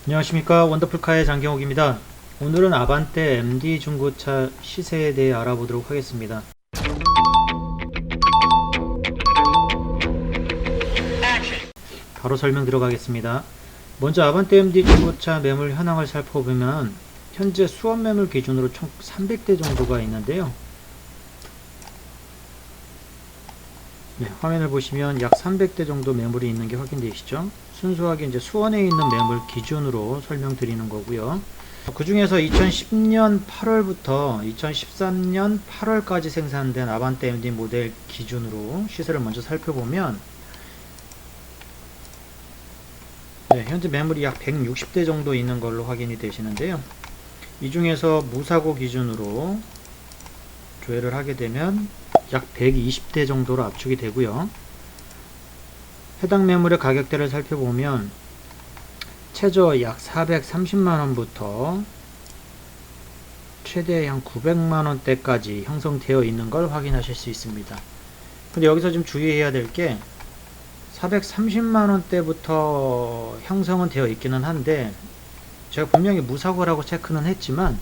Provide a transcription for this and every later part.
안녕하십니까, 원더풀카의 장경옥입니다. 오늘은 아반떼 MD 중고차 시세에 대해 알아보도록 하겠습니다. 바로 설명 들어가겠습니다. 먼저 아반떼 MD 중고차 매물 현황을 살펴보면 현재 수원 매물 기준으로 총 300대 정도가 있는데요. 네, 화면을 보시면 약 300대 정도 매물이 있는 게 확인되시죠? 순수하게 이제 수원에 있는 매물 기준으로 설명드리는 거고요. 그 중에서 2010년 8월부터 2013년 8월까지 생산된 아반떼 MD 모델 기준으로 시세를 먼저 살펴보면, 네, 현재 매물이 약 160대 정도 있는 걸로 확인이 되시는데요. 이 중에서 무사고 기준으로 조회를 하게 되면 약 120대 정도로 압축이 되고요. 해당 매물의 가격대를 살펴보면 최저 약 430만원부터 최대 한 900만원대까지 형성되어 있는 걸 확인하실 수 있습니다. 근데 여기서 좀 주의해야 될 게 430만원대부터 형성은 되어 있기는 한데, 제가 분명히 무사고라고 체크는 했지만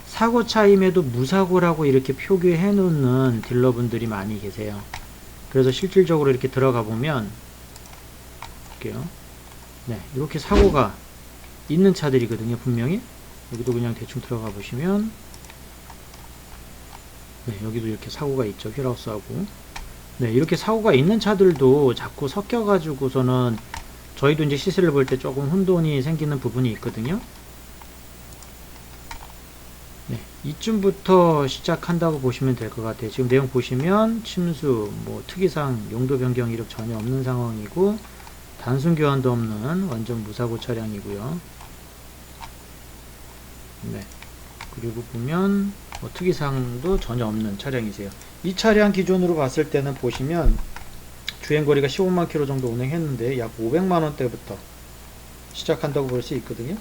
사고 차임에도 무사고라고 이렇게 표기해 놓는 딜러분들이 많이 계세요. 그래서 실질적으로 이렇게 들어가 보면 볼게요. 네, 이렇게 사고가 있는 차들이거든요. 분명히 여기도 그냥 대충 들어가 보시면, 네, 여기도 이렇게 사고가 있죠. 휠하우스하고. 네, 이렇게 사고가 있는 차들도 자꾸 섞여 가지고서는 저희도 이제 시세를 볼 때 조금 혼돈이 생기는 부분이 있거든요. 네, 이쯤부터 시작한다고 보시면 될 것 같아요. 지금 내용 보시면 침수, 뭐 특이사항, 용도 변경 이력 전혀 없는 상황이고, 단순 교환도 없는 완전 무사고 차량이고요. 네, 그리고 보면 뭐 특이사항도 전혀 없는 차량이세요. 이 차량 기준으로 봤을 때는 보시면 주행거리가 15만 킬로 정도 운행했는데 약 500만 원대부터 시작한다고 볼 수 있거든요.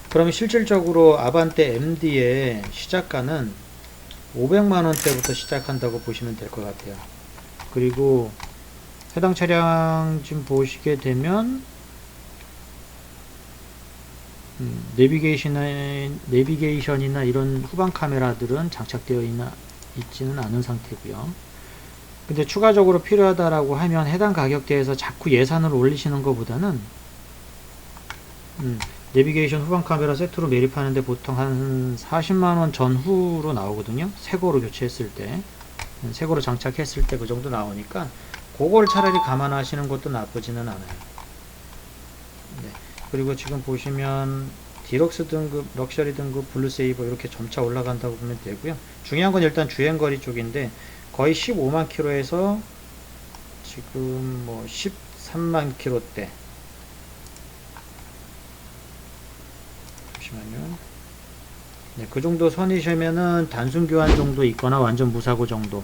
그러면 실질적으로 아반떼 MD의 시작가는 500만 원대부터 시작한다고 보시면 될 것 같아요. 그리고 해당 차량 지금 보시게 되면 내비게이션이나 이런 후방 카메라들은 장착되어 있지는 않은 상태고요. 근데 추가적으로 필요하다라고 하면 해당 가격대에서 자꾸 예산을 올리시는 것보다는 내비게이션 후방 카메라 세트로 매립하는데 보통 한 40만원 전후로 나오거든요. 새거로 교체했을 때, 새거로 장착했을 때 그 정도 나오니까 그걸 차라리 감안하시는 것도 나쁘지는 않아요. 네. 그리고 지금 보시면 디럭스 등급, 럭셔리 등급, 블루세이버 이렇게 점차 올라간다고 보면 되고요. 중요한 건 일단 주행거리 쪽인데 거의 15만 킬로에서 지금 뭐 13만 킬로대. 잠시만요. 네, 그 정도 선이시면은 단순 교환 정도 있거나 완전 무사고 정도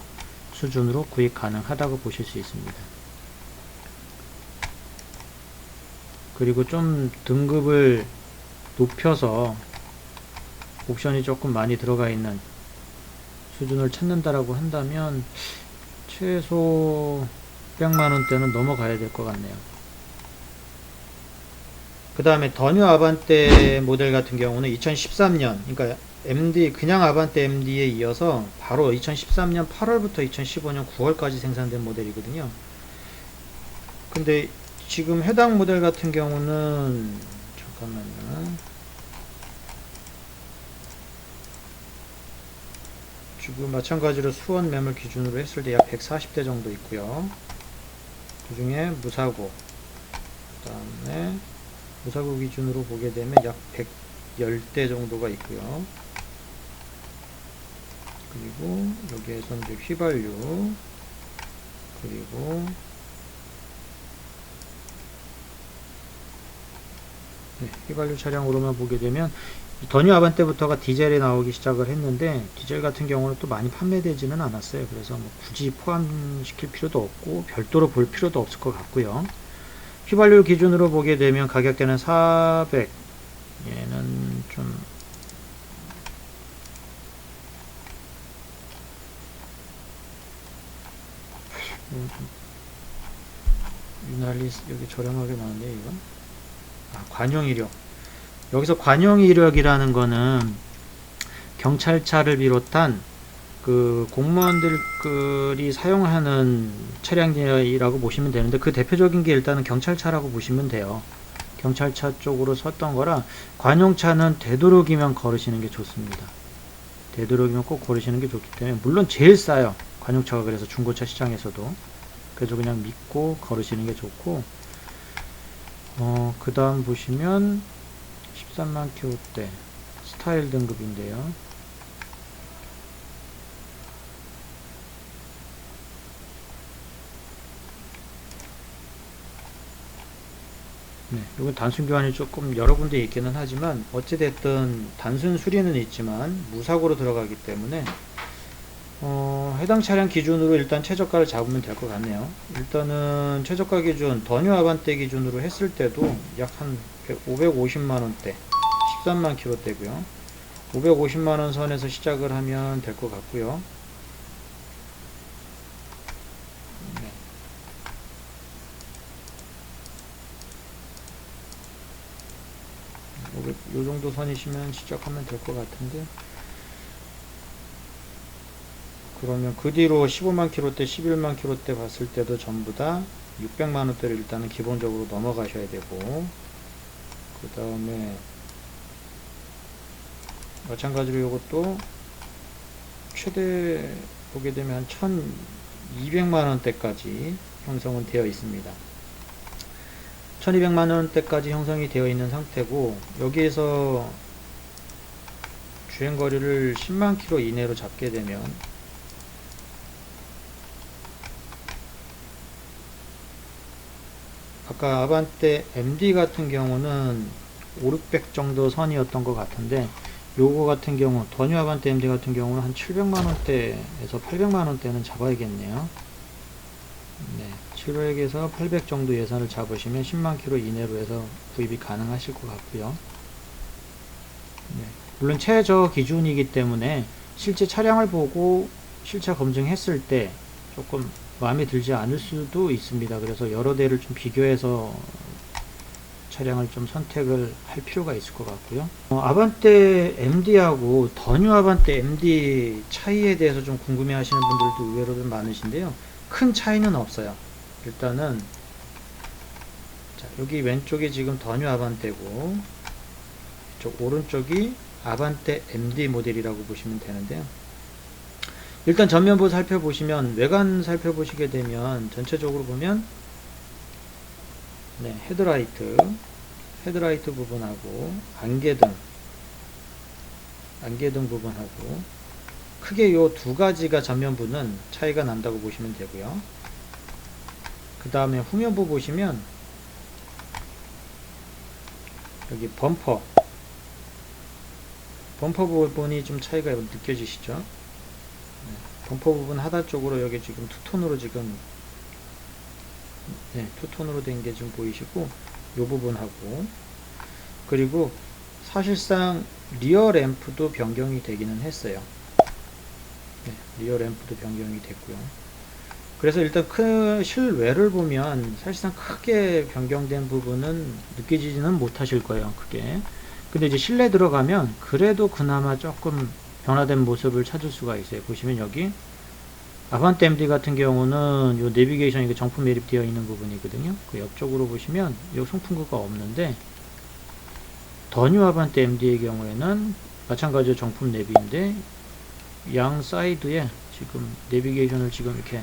수준으로 구입 가능하다고 보실 수 있습니다. 그리고 좀 등급을 높여서 옵션이 조금 많이 들어가 있는 수준을 찾는다라고 한다면 최소 600만원대는 넘어가야 될 것 같네요. 그 다음에 더 뉴 아반떼 모델 같은 경우는 2013년, 그러니까 MD, 그냥 아반떼 MD에 이어서 바로 2013년 8월부터 2015년 9월까지 생산된 모델이거든요. 근데 지금 해당 모델 같은 경우는, 잠깐만요. 지금 마찬가지로 수원 매물 기준으로 했을 때 약 140대 정도 있고요. 그 중에 무사고, 그 다음에 무사고 기준으로 보게 되면 약 110대 정도가 있고요. 그리고 여기에서 이제 휘발유, 그리고 네, 휘발유 차량으로만 보게 되면 더 뉴 아반떼부터가 디젤에 나오기 시작을 했는데, 디젤 같은 경우는 또 많이 판매되지는 않았어요. 그래서 뭐 굳이 포함시킬 필요도 없고 별도로 볼 필요도 없을 것 같고요. 휘발유 기준으로 보게 되면 가격대는 400, 얘는 좀 유날리 여기 저렴하게 나왔네 이건. 관용 이력. 여기서 관용 이력이라는 거는 경찰차를 비롯한 그 공무원들이 사용하는 차량이라고 보시면 되는데, 그 대표적인 게 일단은 경찰차라고 보시면 돼요. 경찰차 쪽으로 썼던 거라, 관용차는 되도록이면 걸으시는 게 좋습니다. 되도록이면 꼭 걸으시는 게 좋기 때문에, 물론 제일 싸요, 관용차가. 그래서 중고차 시장에서도. 그래서 그냥 믿고 걸으시는 게 좋고, 그 다음 보시면 13만 킬로대 스타일 등급인데요. 네, 이건 단순 교환이 조금 여러 군데 있기는 하지만, 어찌됐든 단순 수리는 있지만 무사고로 들어가기 때문에 해당 차량 기준으로 일단 최저가를 잡으면 될 것 같네요. 일단은 최저가 기준 더뉴 아반떼 기준으로 했을 때도 약 한 550만원대, 13만 킬로대고요. 550만원 선에서 시작을 하면 될 것 같고요. 네. 요 정도 선이시면 시작하면 될 것 같은데, 그러면 그 뒤로 15만 킬로대, 11만 킬로대 봤을 때도 전부 다 600만 원대를 일단은 기본적으로 넘어가셔야 되고, 그 다음에 마찬가지로 이것도 최대 보게 되면 한 1200만 원대까지 형성은 되어 있습니다. 1200만 원대까지 형성이 되어 있는 상태고, 여기에서 주행거리를 10만 킬로 이내로 잡게 되면 아까 아반떼 MD 같은 경우는 5, 600 정도 선이었던 것 같은데, 요거 같은 경우 더뉴 아반떼 MD 같은 경우는 한 700만원대에서 800만원대는 잡아야겠네요. 네, 700에서 800 정도 예산을 잡으시면 10만 킬로 이내로 해서 구입이 가능하실 것 같고요. 네, 물론 최저 기준이기 때문에 실제 차량을 보고 실차 검증했을 때 조금 마음에 들지 않을 수도 있습니다. 그래서 여러 대를 좀 비교해서 차량을 좀 선택을 할 필요가 있을 것 같고요. 아반떼 MD하고 더뉴 아반떼 MD 차이에 대해서 좀 궁금해 하시는 분들도 의외로 좀 많으신데요. 큰 차이는 없어요. 일단은 자, 여기 왼쪽이 지금 더뉴 아반떼고, 이쪽 오른쪽이 아반떼 MD 모델이라고 보시면 되는데요. 일단 전면부 살펴보시면, 외관 살펴보시게 되면 전체적으로 보면 네, 헤드라이트 부분하고 안개등 부분하고 크게 요 두 가지가 전면부는 차이가 난다고 보시면 되고요. 그 다음에 후면부 보시면 여기 범퍼 부분이 좀 차이가 느껴지시죠? 네, 범퍼 부분 하단 쪽으로 여기 지금 투톤으로 지금 투톤으로 된 게 좀 보이시고, 요 부분하고, 그리고 사실상 리어 램프도 변경이 되기는 했어요. 네, 리어 램프도 변경이 됐고요. 그래서 일단 실외를 보면 사실상 크게 변경된 부분은 느끼지는 못하실 거예요, 크게. 근데 이제 실내 들어가면 그래도 그나마 조금 변화된 모습을 찾을 수가 있어요. 보시면 여기 아반떼 MD 같은 경우는 요 내비게이션 이게 정품 매립되어 있는 부분이거든요. 그 옆쪽으로 보시면 요 송풍구가 없는데, 더뉴 아반떼 MD의 경우에는 마찬가지로 정품 내비인데 양 사이드에 지금 내비게이션을 지금 이렇게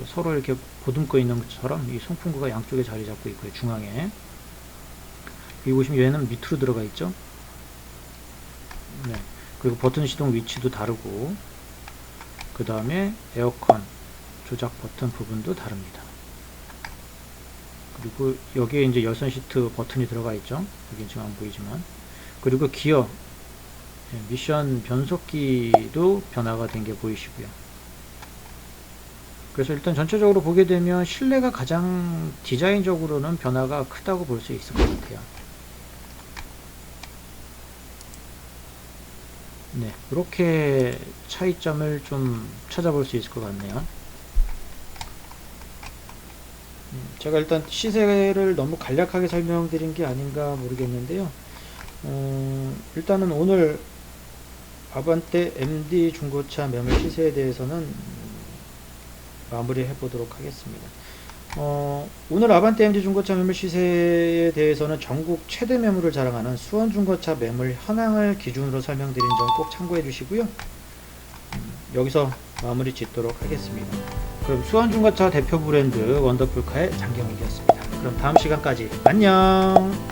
서로 이렇게 보듬고 있는 것처럼 이 송풍구가 양쪽에 자리 잡고 있고요. 중앙에 여기 보시면 얘는 밑으로 들어가 있죠. 네. 그리고 버튼 시동 위치도 다르고, 그 다음에 에어컨 조작 버튼 부분도 다릅니다. 그리고 여기에 이제 열선 시트 버튼이 들어가 있죠. 여기 지금 안 보이지만. 그리고 기어, 미션 변속기도 변화가 된 게 보이시고요. 그래서 일단 전체적으로 보게 되면 실내가 가장 디자인적으로는 변화가 크다고 볼 수 있을 것 같아요. 네, 이렇게 차이점을 좀 찾아볼 수 있을 것 같네요. 제가 일단 시세를 너무 간략하게 설명드린 게 아닌가 모르겠는데요. 일단은 오늘 아반떼 MD 중고차 매물 시세에 대해서는 마무리 해보도록 하겠습니다. 오늘 아반떼 MD 중고차 매물 시세에 대해서는 전국 최대 매물을 자랑하는 수원 중고차 매물 현황을 기준으로 설명드린 점 꼭 참고해 주시고요. 여기서 마무리 짓도록 하겠습니다. 그럼 수원 중고차 대표 브랜드 원더풀카의 장경익이었습니다. 그럼 다음 시간까지 안녕.